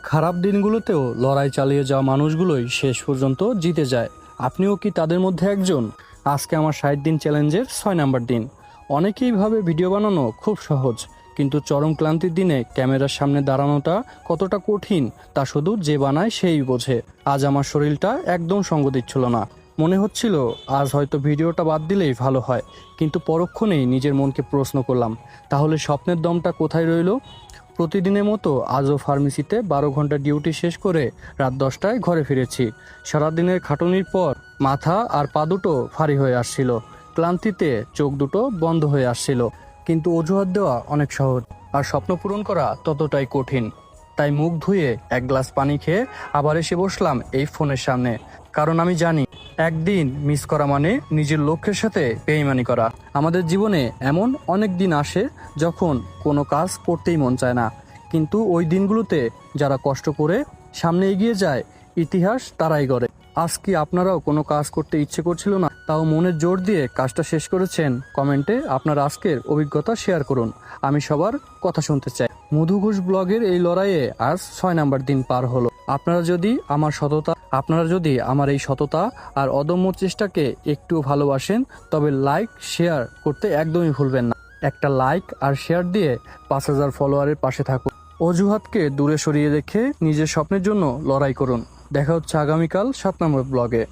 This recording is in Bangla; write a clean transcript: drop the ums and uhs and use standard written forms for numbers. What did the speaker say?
খারাপ দিনগুলোতেও লড়াই চালিয়ে যাওয়া মানুষগুলোই শেষ পর্যন্ত জিতে যায়। আপনিও কি তাদের মধ্যে একজন? আজকে আমার 60 দিন চ্যালেঞ্জের 6 নাম্বার দিন। অনেকেই ভাবে ভিডিও বানানো খুব সহজ, কিন্তু চরম ক্লান্তির দিনে ক্যামেরার সামনে দাঁড়ানোটা কতটা কঠিন তা শুধু যে বানায় সেই বোঝে। আজ আমার শরীরটা একদম সঙ্গ দিচ্ছিল না। মনে হচ্ছিল আজ হয়তো ভিডিওটা বাদ দিলেই ভালো হয়, কিন্তু পরক্ষণেই নিজের মনকে প্রশ্ন করলাম, তাহলে স্বপ্নের দমটা কোথায় রইল? প্রতিদিনের মতো আজও ফার্মেসিতে 12 ঘন্টা ডিউটি শেষ করে রাত 10টায় ঘরে ফিরেছি। সারাদিনের খাটুনির পর মাথা আর পা দুটো ভারী হয়ে আসছিল, ক্লান্তিতে চোখ দুটো বন্ধ হয়ে আসছিল। কিন্তু অজুহাত দেওয়া অনেক সহজ, আর স্বপ্ন পূরণ করা ততটাই কঠিন। তাই মুখ ধুয়ে এক গ্লাস পানি খেয়ে আবার এসে বসলাম এই ফোনের সামনে, কারণ আমি জানি একদিন মিস করা মানে নিজের লক্ষ্যের সাথে বেইমানি করা। আমাদের জীবনে এমন অনেক দিন আসে যখন কোনো কাজ করতেই মন চায় না, কিন্তু ওই দিনগুলোতে যারা কষ্ট করে সামনে এগিয়ে যায় ইতিহাস তারাই গড়ে। আজ কি আপনারাও কোনো কাজ করতে ইচ্ছে করছিল না, তাও মনের জোর দিয়ে কাজটা শেষ করেছেন? কমেন্টে আপনার আজকের অভিজ্ঞতা শেয়ার করুন, আমি সবার কথা শুনতে চাই। মধু ঘোষ ব্লগের এই লড়াইয়ে আজ 6 নাম্বার দিন পার হলো। আপনারা যদি আমার এই সততা আর অদম্য চেষ্টাকে একটু ভালোবাসেন, তবে লাইক শেয়ার করতে একদমই ভুলবেন না। একটা লাইক আর শেয়ার দিয়ে 5,000 ফলোয়ারের পাশে থাকুন। অজুহাতকে দূরে সরিয়ে রেখে নিজের স্বপ্নের জন্য লড়াই করুন। দেখা হচ্ছে আগামীকাল 7 নম্বর ব্লগে।